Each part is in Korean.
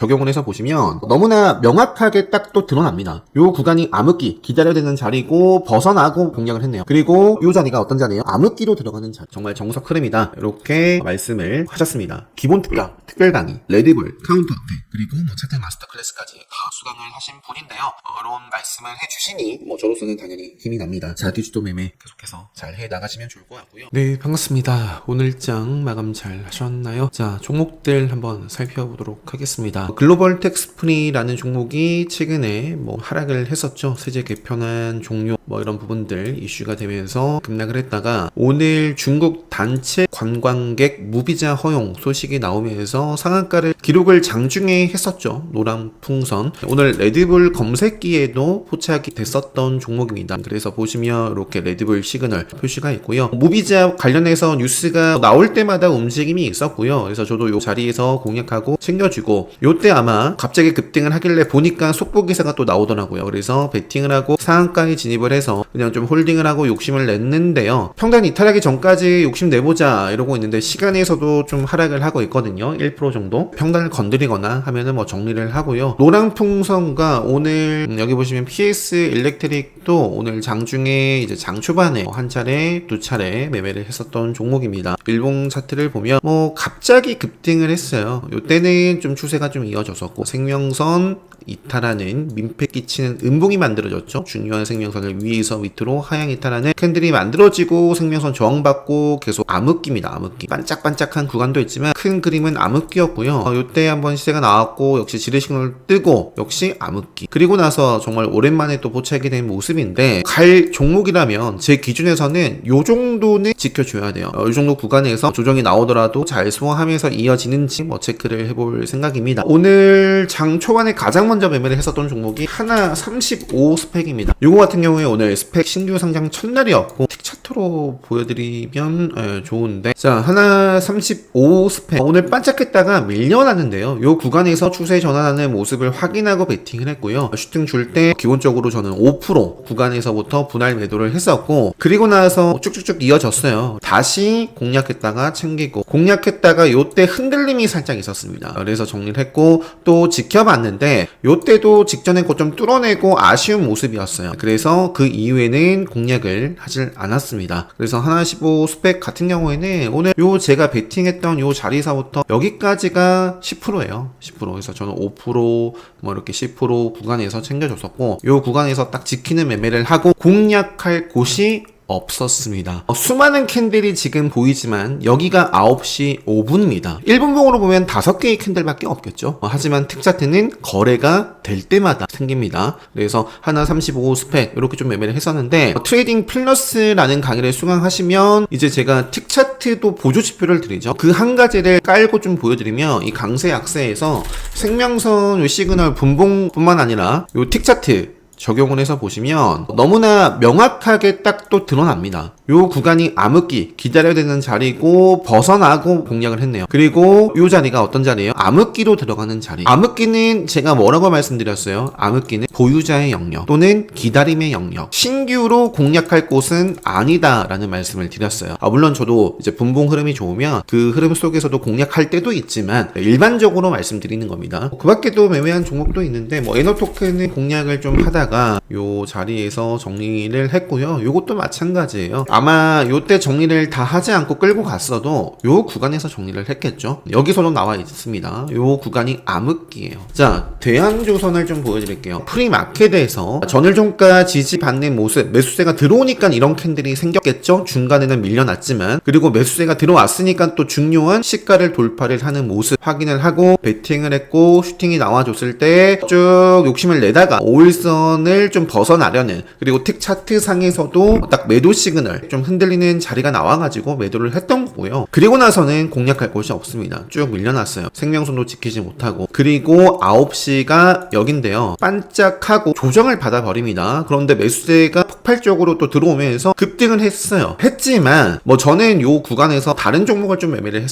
적용을 해서 보시면 너무나 명확하게 딱 또 드러납니다. 요 구간이 암흑기, 기다려야 되는 자리고 벗어나고 공략을 했네요. 그리고 요 자리가 어떤 자리예요? 암흑기로 들어가는 자리. 정말 정석 흐름이다. 이렇게 말씀을 하셨습니다. 기본 특강, 특별 강의, 레드불, 카운터 어택, 그리고 차트 마스터 클래스까지 다 수강을 하신 분인데요. 이런 말씀을 해주시니 저로서는 당연히 힘이 납니다. 자, 디지털 매매 계속해서 잘 해나가시면 좋을 것 같고요. 네, 반갑습니다. 오늘장 마감 잘 하셨나요? 자, 종목들 한번 살펴보도록 하겠습니다. 글로벌 텍스프리라는 종목이 최근에 하락을 했었죠. 세제 개편안 종료 이런 부분들 이슈가 되면서 급락을 했다가 오늘 중국 단체 관광객 무비자 허용 소식이 나오면서 상한가를 기록을 장중에 했었죠. 노랑풍선. 오늘 레드불 검색기에도 포착이 됐었던 종목입니다. 그래서 보시면 이렇게 레드불 시그널 표시가 있고요. 무비자 관련해서 뉴스가 나올 때마다 움직임이 있었고요. 그래서 저도 이 자리에서 공략하고 챙겨주고 요때 아마 갑자기 급등을 하길래 보니까 속보 기사가 또 나오더라고요. 그래서 베팅을 하고 상한가에 진입을 해서 그냥 좀 홀딩을 하고 욕심을 냈는데요. 평단 이탈하기 전까지 욕심 내보자 이러고 있는데 시간에서도 좀 하락을 하고 있거든요. 1% 정도. 평단을 건드리거나 하면은 정리를 하고요. 노랑풍선과 오늘 여기 보시면 PS 일렉트릭도 오늘 장중에 이제 장 초반에 한 차례, 두 차례 매매를 했었던 종목입니다. 일봉 차트를 보면 갑자기 급등을 했어요. 요때는 좀 추세가 좀 이어졌었고 생명선 이탈하는 민폐 끼치는 음봉이 만들어졌죠. 중요한 생명선을 위에서 밑으로 하향 이탈하는 캔들이 만들어지고 생명선 저항받고 계속 암흑기입니다. 암흑기. 반짝반짝한 구간도 있지만 큰 그림은 암흑기였고요. 요때 한번 시세가 나왔고 역시 지뢰 시그널 뜨고 역시 암흑기. 그리고 나서 정말 오랜만에 또 포착이 된 모습인데 갈 종목이라면 제 기준에서는 요 정도는 지켜줘야 돼요. 요 정도 구간에서 조정이 나오더라도 잘 소화하면서 이어지는지 체크를 해볼 생각입니다. 오늘 장 초반에 가장 먼저 매매를 했었던 종목이 하나 35 스펙입니다. 요거 같은 경우에 오늘 스펙 신규 상장 첫날이었고 틱 차트로 보여드리면 좋은데 자 하나 35 스펙 오늘 반짝했다가 밀려났는데요. 요 구간에서 추세 전환하는 모습을 확인하고 베팅을 했고요. 슈팅 줄 때 기본적으로 저는 5% 구간에서부터 분할 매도를 했었고 그리고 나서 쭉쭉쭉 이어졌어요. 다시 공략했다가 챙기고 공략했다가 요때 흔들림이 살짝 있었습니다. 그래서 정리를 했고 또 지켜봤는데 요때도 직전에 고점 뚫어내고 아쉬운 모습이었어요. 그래서 그 이후에는 공략을 하질 않았습니다. 그래서 하나 15 스펙 같은 경우에는 오늘 요 제가 베팅했던 요 자리에서부터 여기까지가 10%예요. 10%. 그래서 저는 5% 이렇게 10% 구간에서 챙겨줬었고 요 구간에서 딱 지키는 매매를 하고 공략할 곳이 없었습니다. 수많은 캔들이 지금 보이지만 여기가 9시 5분입니다. 1분봉으로 보면 5개의 캔들밖에 없겠죠. 하지만 틱차트는 거래가 될 때마다 생깁니다. 그래서 하나 35 스펙 이렇게 좀 매매를 했었는데 트레이딩 플러스라는 강의를 수강하시면 이제 제가 틱차트도 보조 지표를 드리죠. 그 한 가지를 깔고 좀 보여드리면 이 강세 약세에서 생명선 시그널 분봉뿐만 아니라 요 틱차트 적용을 해서 보시면 너무나 명확하게 딱 또 드러납니다. 요 구간이 암흑기, 기다려야 되는 자리고 벗어나고 공략을 했네요. 그리고 요 자리가 어떤 자리예요? 암흑기로 들어가는 자리. 암흑기는 제가 뭐라고 말씀드렸어요? 암흑기는 보유자의 영역 또는 기다림의 영역. 신규로 공략할 곳은 아니다라는 말씀을 드렸어요. 물론 저도 이제 분봉 흐름이 좋으면 그 흐름 속에서도 공략할 때도 있지만 일반적으로 말씀드리는 겁니다. 그 밖에도 매매한 종목도 있는데 에너토큰은 공략을 좀 하다가 요 자리에서 정리를 했고요. 요것도 마찬가지예요. 아마 요때 정리를 다 하지 않고 끌고 갔어도 요 구간에서 정리를 했겠죠. 여기서도 나와 있습니다. 요 구간이 암흑기예요. 자, 대한조선을 좀 보여드릴게요. 프리마켓에서 전일종가 지지받는 모습, 매수세가 들어오니까 이런 캔들이 생겼겠죠. 중간에는 밀려났지만 그리고 매수세가 들어왔으니까 또 중요한 시가를 돌파를 하는 모습 확인을 하고 베팅을 했고 슈팅이 나와줬을 때 쭉 욕심을 내다가 5일선을 좀 벗어나려는 그리고 틱 차트 상에서도 딱 매도 시그널 좀 흔들리는 자리가 나와가지고 매도를 했던 거고요. 그리고 나서는 공략할 곳이 없습니다. 쭉 밀려났어요. 생명선도 지키지 못하고 그리고 9시가 여긴데요. 반짝하고 조정을 받아버립니다. 그런데 매수세가 폭발적으로 또 들어오면서 급등을 했지만 저는 요 구간에서 다른 종목을 좀 매매를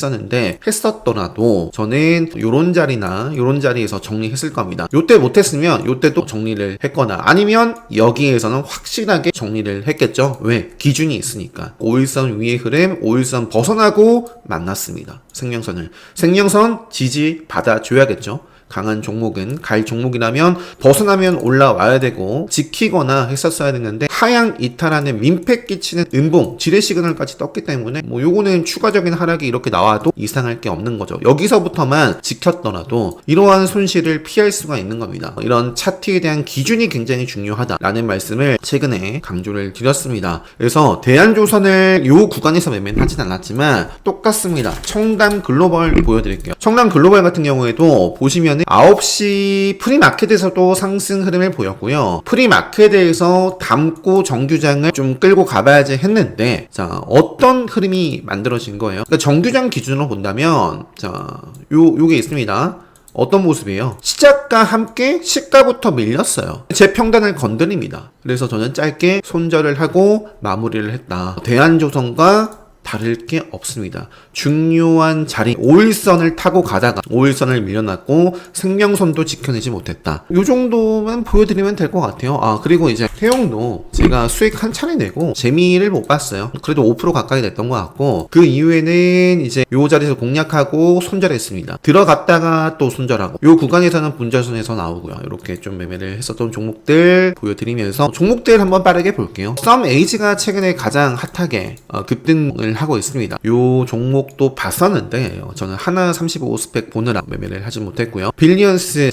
했었더라도 저는 요런 자리나 요런 자리에서 정리했을 겁니다. 요때 못했으면 요때도 정리를 했거나 아니면 여기에서는 확실하게 정리를 했겠죠. 왜? 기준이 있으니까. 5일선 위의 흐름, 5일선 벗어나고 만났습니다. 생명선 지지 받아줘야겠죠. 강한 종목은 갈 종목이라면 벗어나면 올라와야 되고 지키거나 했었어야 됐는데 하향 이탈하는 민폐 끼치는 음봉 지뢰 시그널까지 떴기 때문에 뭐 요거는 추가적인 하락이 이렇게 나와도 이상할 게 없는 거죠. 여기서부터만 지켰더라도 이러한 손실을 피할 수가 있는 겁니다. 이런 차트에 대한 기준이 굉장히 중요하다라는 말씀을 최근에 강조를 드렸습니다. 그래서 대한조선을 요 구간에서 매매는 하진 않았지만 똑같습니다. 청담 글로벌 보여드릴게요. 청담 글로벌 같은 경우에도 보시면은 9시 프리마켓에서도 상승 흐름을 보였고요. 프리마켓에서 담고 정규장을 좀 끌고 가봐야지 했는데 자 어떤 흐름이 만들어진 거예요? 그러니까 정규장 기준으로 본다면 자 요게 있습니다. 어떤 모습이에요? 시작과 함께 시가부터 밀렸어요. 제 평단을 건드립니다. 그래서 저는 짧게 손절을 하고 마무리를 했다. 대한조선과 다를 게 없습니다. 중요한 자리 5일선을 타고 가다가 5일선을 밀려났고 생명선도 지켜내지 못했다. 이 정도만 보여드리면 될 것 같아요. 그리고 이제 태용도 제가 수익 한 차례 내고 재미를 못 봤어요. 그래도 5% 가까이 냈던 것 같고 그 이후에는 이제 요 자리에서 공략하고 손절했습니다. 들어갔다가 또 손절하고 요 구간에서는 분절선에서 나오고요. 이렇게 좀 매매를 했었던 종목들 보여드리면서 종목들 한번 빠르게 볼게요. 썸에이지가 최근에 가장 핫하게 급등을 하고 있습니다. 요 종목도 봤었는데 저는 하나 35 스펙 보느라 매매를 하지 못했고요. 빌리언스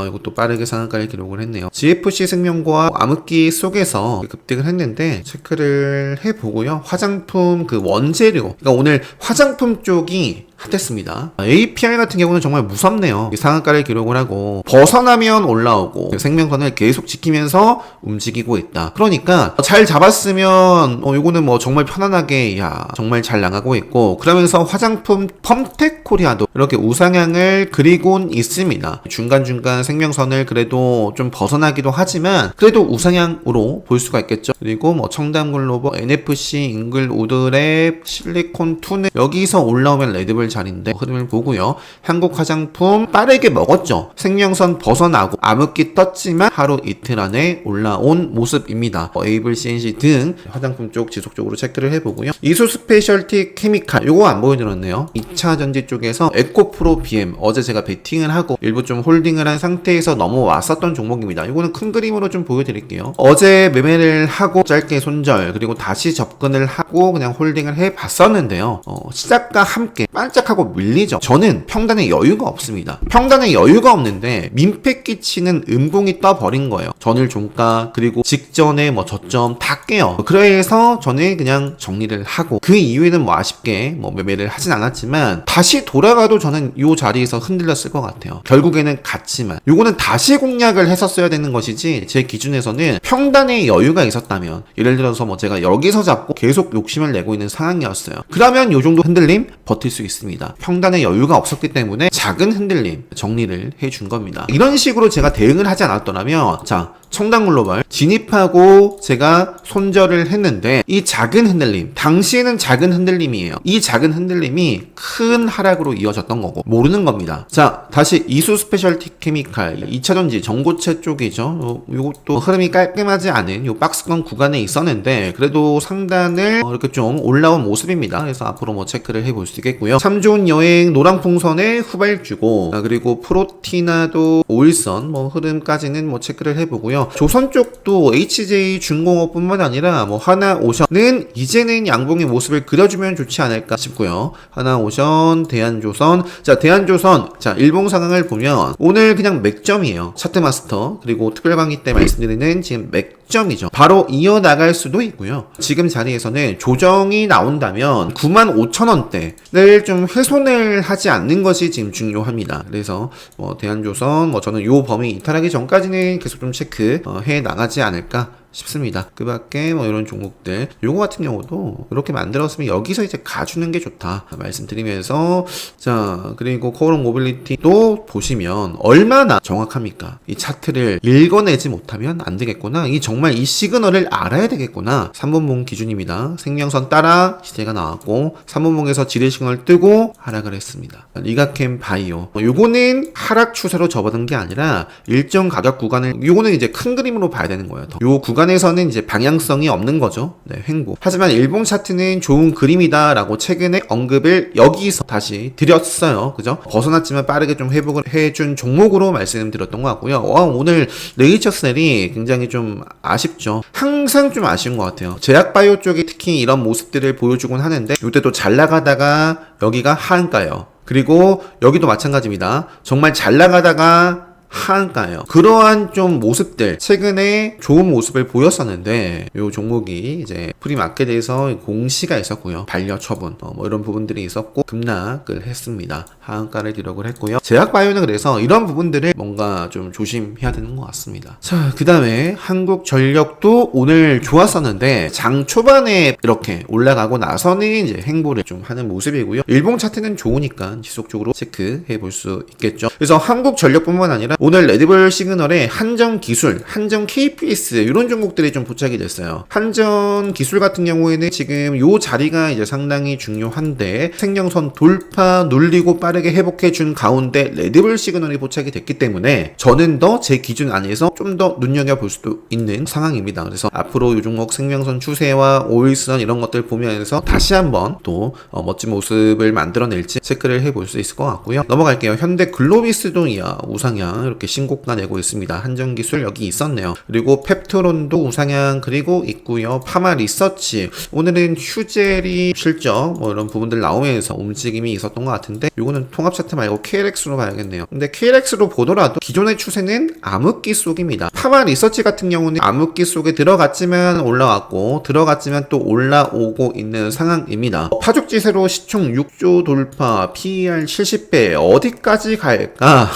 이것도 빠르게 상한가를 기록을 했네요. GFC 생명과 암흑기 속에서 급등을 했는데 체크를 해보고요. 화장품 그 원재료 그러니까 오늘 화장품 쪽이 핫했습니다. APR 같은 경우는 정말 무섭네요. 상한가를 기록을 하고 벗어나면 올라오고 생명선을 계속 지키면서 움직이고 있다. 그러니까 잘 잡았으면 이거는 뭐 정말 편안하게 정말 잘 나가고 있고 그러면서 화장품 펌텍코리아도 이렇게 우상향을 그리곤 있습니다. 중간중간 생명선을 그래도 좀 벗어나기도 하지만 그래도 우상향으로 볼 수가 있겠죠. 그리고 뭐 청담글로벌, NFC, 잉글우드랩, 실리콘2는 여기서 올라오면 레드불 자리인데 흐름을 보고요. 한국 화장품 빠르게 먹었죠. 생명선 벗어나고 암흑기 떴지만 하루 이틀 안에 올라온 모습입니다. 에이블 CNC 등 화장품 쪽 지속적으로 체크를 해보고요. 이수 스페셜티 케미칼 요거 안 보여드렸네요. 2차 전지 쪽에서 에코프로 BM 어제 제가 베팅을 하고 일부 좀 홀딩을 한 상태에서 넘어왔었던 종목입니다. 이거는 큰 그림으로 좀 보여드릴게요. 어제 매매를 하고 짧게 손절 그리고 다시 접근을 하고 그냥 홀딩을 해봤었는데요. 시작과 함께 반짝하고 밀리죠. 저는 평단에 여유가 없습니다. 평단에 여유가 없는데 민폐 끼치는 음봉이 떠버린 거예요. 전일 종가 그리고 직전에 뭐 저점 다 깨요. 그래서 저는 그냥 정리를 하고 그 이후에는 뭐 아쉽게 뭐 매매를 하진 않았지만 다시 돌아가도 저는 이 자리에서 흔들렸을 것 같아요. 결국에는 갔지만 요거는 다시 공략을 했었어야 되는 것이지 제 기준에서는 평단에 여유가 있었다면 예를 들어서 뭐 제가 여기서 잡고 계속 욕심을 내고 있는 상황이었어요. 그러면 요 정도 흔들림 버틸 수 있습니다. 평단에 여유가 없었기 때문에 작은 흔들림 정리를 해준 겁니다. 이런 식으로 제가 대응을 하지 않았더라면 자 청담글로벌 진입하고 제가 손절을 했는데 이 작은 흔들림 당시에는 작은 흔들림이에요. 이 작은 흔들림이 큰 하락으로 이어졌던 거고 모르는 겁니다. 자 다시 이수 스페셜티 케미칼 2차전지 전고체 쪽이죠. 이것도 흐름이 깔끔하지 않은 요 박스권 구간에 있었는데 그래도 상단을 이렇게 좀 올라온 모습입니다. 그래서 앞으로 뭐 체크를 해볼 수 있겠고요. 참 좋은 여행 노랑풍선의 후발주고 그리고 프로티나도 5일선 뭐 흐름까지는 뭐 체크를 해보고요. 조선 쪽도 HJ 중공업뿐만 아니라 뭐 하나오션은 이제는 양봉의 모습을 그려주면 좋지 않을까 싶고요. 하나오션, 대한조선. 자, 대한조선. 자, 일봉 상황을 보면 오늘 그냥 맥점이에요. 차트마스터 그리고 특별 강의 때 말씀드리는 지금 맥점이죠. 바로 이어나갈 수도 있고요. 지금 자리에서는 조정이 나온다면 95,000원대를 좀 훼손을 하지 않는 것이 지금 중요합니다. 그래서 뭐 대한조선 뭐 저는 요 범위 이탈하기 전까지는 계속 좀 체크 해 나가지 않을까 싶습니다. 그 밖에 뭐 이런 종목들 요거 같은 경우도 이렇게 만들었으면 여기서 이제 가주는 게 좋다 말씀드리면서 자 그리고 코어롱 모빌리티도 보시면 얼마나 정확합니까? 이 차트를 읽어내지 못하면 안 되겠구나. 이 정말 이 시그널을 알아야 되겠구나. 3분봉 기준입니다. 생명선 따라 시세가 나왔고 3분봉에서 지뢰 시그널 뜨고 하락을 했습니다. 리가캠 바이오 요거는 하락 추세로 접어든 게 아니라 일정 가격 구간을 요거는 이제 큰 그림으로 봐야 되는 거예요. 요 구간 구간에서는 이제 방향성이 없는 거죠. 네, 횡보. 하지만 일봉 차트는 좋은 그림이다라고 최근에 언급을 여기서 다시 드렸어요. 그죠? 벗어났지만 빠르게 좀 회복을 해준 종목으로 말씀드렸던 것 같고요. 오늘 네이처셀이 굉장히 좀 아쉽죠. 항상 좀 아쉬운 것 같아요. 제약바이오 쪽이 특히 이런 모습들을 보여주곤 하는데 이때도 잘 나가다가 여기가 하한가요. 그리고 여기도 마찬가지입니다. 정말 잘 나가다가 하한가요. 그러한 좀 모습들 최근에 좋은 모습을 보였었는데 이 종목이 이제 프리마켓에서 공시가 있었고요. 반려 처분 뭐 이런 부분들이 있었고 급락을 했습니다. 하한가를 기록을 했고요. 제약바이오는 그래서 이런 부분들을 뭔가 좀 조심해야 되는 것 같습니다. 자, 그 다음에 한국전력도 오늘 좋았었는데 장 초반에 이렇게 올라가고 나서는 이제 행보를 좀 하는 모습이고요. 일봉 차트는 좋으니까 지속적으로 체크해 볼 수 있겠죠. 그래서 한국전력뿐만 아니라 오늘 레드불 시그널에 한전기술, 한전 KPS 이런 종목들이 좀 포착이 됐어요. 한전기술 같은 경우에는 지금 요 자리가 이제 상당히 중요한데 생명선 돌파 눌리고 빠르게 회복해준 가운데 레드불 시그널이 포착이 됐기 때문에 저는 더 제 기준 안에서 좀 더 눈여겨볼 수도 있는 상황입니다. 그래서 앞으로 요 종목 생명선 추세와 5일선 이런 것들 보면서 다시 한번 또 멋진 모습을 만들어낼지 체크를 해볼 수 있을 것 같고요. 넘어갈게요. 현대글로비스도 우상향 이렇게 신고가 내고 있습니다. 한전기술 여기 있었네요. 그리고 펩트론도 우상향 그리고 있고요. 파마리서치 오늘은 휴젤이 실적 뭐 이런 부분들 나오면서 움직임이 있었던 것 같은데 요거는 통합 차트 말고 KLX로 봐야겠네요. 근데 KLX로 보더라도 기존의 추세는 암흑기 속입니다. 파마리서치 같은 경우는 암흑기 속에 들어갔지만 올라왔고 들어갔지만 또 올라오고 있는 상황입니다. 파죽지세로 시총 6조 돌파 PER 70배 어디까지 갈까?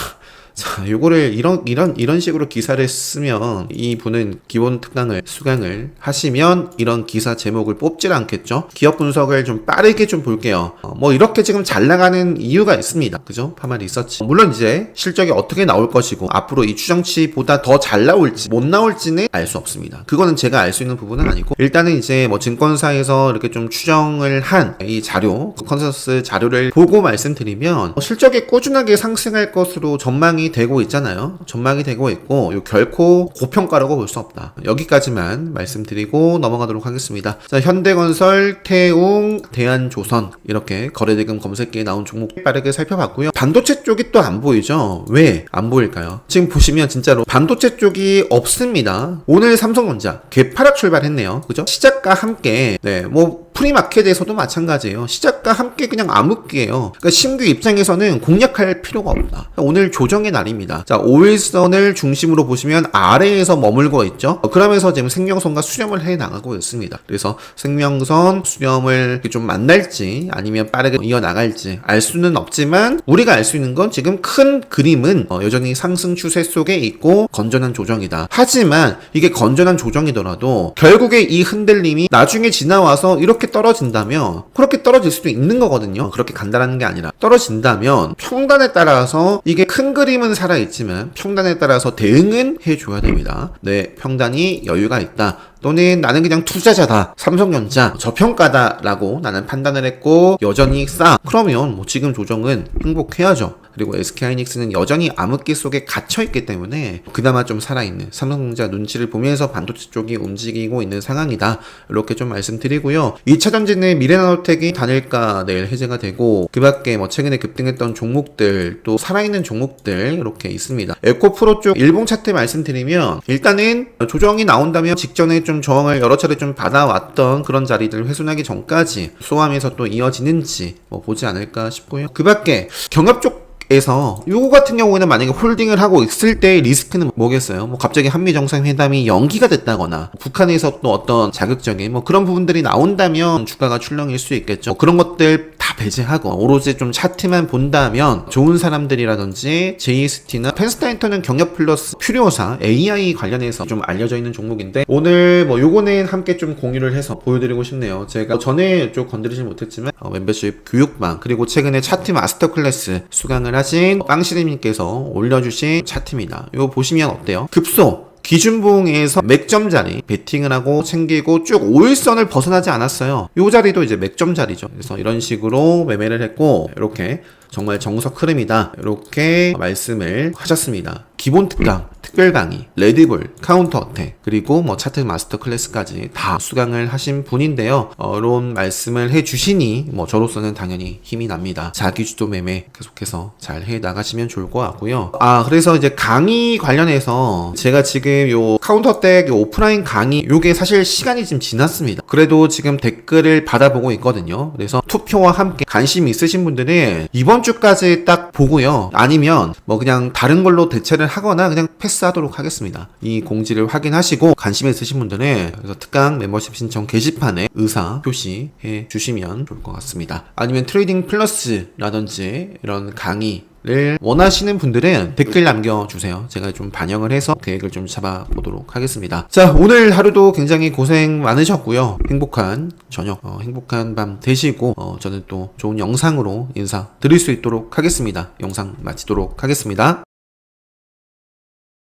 자, 요거를 이런 식으로 기사를 쓰면 이분은 기본 특강을 수강을 하시면 이런 기사 제목을 뽑질 않겠죠? 기업 분석을 좀 빠르게 좀 볼게요. 뭐 이렇게 지금 잘 나가는 이유가 있습니다. 그죠? 파마 리서치. 물론 이제 실적이 어떻게 나올 것이고 앞으로 이 추정치보다 더 잘 나올지 못 나올지는 알 수 없습니다. 그거는 제가 알 수 있는 부분은 아니고 일단은 이제 뭐 증권사에서 이렇게 좀 추정을 한 이 자료, 컨센서스 자료를 보고 말씀드리면 실적이 꾸준하게 상승할 것으로 전망이 되고 있잖아요. 전망이 되고 있고 결코 고평가라고 볼 수 없다. 여기까지만 말씀드리고 넘어가도록 하겠습니다. 자, 현대건설, 태웅, 대한조선 이렇게 거래대금 검색기에 나온 종목 빠르게 살펴봤고요. 반도체 쪽이 또 안 보이죠? 왜 안 보일까요? 지금 보시면 진짜로 반도체 쪽이 없습니다. 오늘 삼성전자 개파락 출발했네요. 그죠? 시작과 함께 뭐 프리마켓에서도 마찬가지예요. 시작과 함께 그냥 암흑기예요. 그러니까 신규 입장에서는 공략할 필요가 없다. 그러니까 오늘 조정의 날입니다. 자, 5일선을 중심으로 보시면 아래에서 머물고 있죠. 그러면서 지금 생명선과 수렴을 해 나가고 있습니다. 그래서 생명선, 수렴을 좀 만날지 아니면 빠르게 이어나갈지 알 수는 없지만 우리가 알 수 있는 건 지금 큰 그림은 여전히 상승 추세 속에 있고 건전한 조정이다. 하지만 이게 건전한 조정이더라도 결국에 이 흔들림이 나중에 지나와서 이렇게 떨어진다면 그렇게 떨어질 수도 있는 거거든요. 그렇게 간단한 게 아니라 떨어진다면 평단에 따라서 이게 큰 그림은 살아있지만 평단에 따라서 대응은 해줘야 됩니다. 네, 평단이 여유가 있다. 또는 나는 그냥 투자자다. 삼성전자 저평가다 라고 나는 판단을 했고 여전히 싸. 그러면 뭐 지금 조정은 행복해야죠. 그리고 SK하이닉스는 여전히 암흑기 속에 갇혀있기 때문에 그나마 좀 살아있는 삼성전자 눈치를 보면서 반도체 쪽이 움직이고 있는 상황이다. 이렇게 좀 말씀드리고요. 2차전지는 미래나노텍이 단일가 내일 해제가 되고 그 밖에 뭐 최근에 급등했던 종목들 또 살아있는 종목들 이렇게 있습니다. 에코프로 쪽 일봉 차트 말씀드리면 일단은 조정이 나온다면 직전에 좀 저항을 여러 차례 좀 받아왔던 그런 자리들 훼손하기 전까지 소화하면서 또 이어지는지 뭐 보지 않을까 싶고요. 그 밖에 경합 쪽 에서 요거 같은 경우에는 만약에 홀딩을 하고 있을 때 리스크는 뭐겠어요? 뭐 갑자기 한미 정상회담이 연기가 됐다거나 북한에서 또 어떤 자극적인 뭐 그런 부분들이 나온다면 주가가 출렁일 수 있겠죠. 그런 것들 다 배제하고 오로지 좀 차트만 본다면 좋은 사람들이라든지 JST나 펜스타인터는 경협 플러스 퓨리오사 AI 관련해서 좀 알려져 있는 종목인데 오늘 뭐 요거는 함께 좀 공유를 해서 보여드리고 싶네요. 제가 전에 좀 건드리지 못했지만 멤버십 교육방 그리고 최근에 차트 마스터 클래스 수강을 하신 빵시리님께서 올려주신 차트입니다. 이거 보시면 어때요? 급소 기준봉에서 맥점 자리 베팅을 하고 챙기고 쭉 5일선을 벗어나지 않았어요. 이 자리도 이제 맥점 자리죠. 그래서 이런 식으로 매매를 했고 이렇게 정말 정석 흐름이다 이렇게 말씀을 하셨습니다. 기본 특강 특별 강의, 레드불, 카운터 어택, 그리고 뭐 차트 마스터 클래스까지 다 수강을 하신 분인데요. 이런 말씀을 해주시니 뭐 저로서는 당연히 힘이 납니다. 자기주도 매매 계속해서 잘 해 나가시면 좋을 것 같고요. 그래서 이제 강의 관련해서 제가 지금 요 카운터 어택 오프라인 강의 요게 사실 시간이 좀 지났습니다. 그래도 지금 댓글을 받아보고 있거든요. 그래서 투표와 함께 관심 있으신 분들은 이번 주까지 딱 보고요. 아니면 뭐 그냥 다른 걸로 대체를 하거나 그냥 패스하도록 하겠습니다. 이 공지를 확인하시고 관심 있으신 분들은 그래서 특강 멤버십 신청 게시판에 의사 표시해 주시면 좋을 것 같습니다. 아니면 트레이딩 플러스라든지 이런 강의를 원하시는 분들은 댓글 남겨주세요. 제가 좀 반영을 해서 계획을 좀 잡아보도록 하겠습니다. 자, 오늘 하루도 굉장히 고생 많으셨고요. 행복한 저녁, 행복한 밤 되시고 저는 또 좋은 영상으로 인사드릴 수 있도록 하겠습니다. 영상 마치도록 하겠습니다.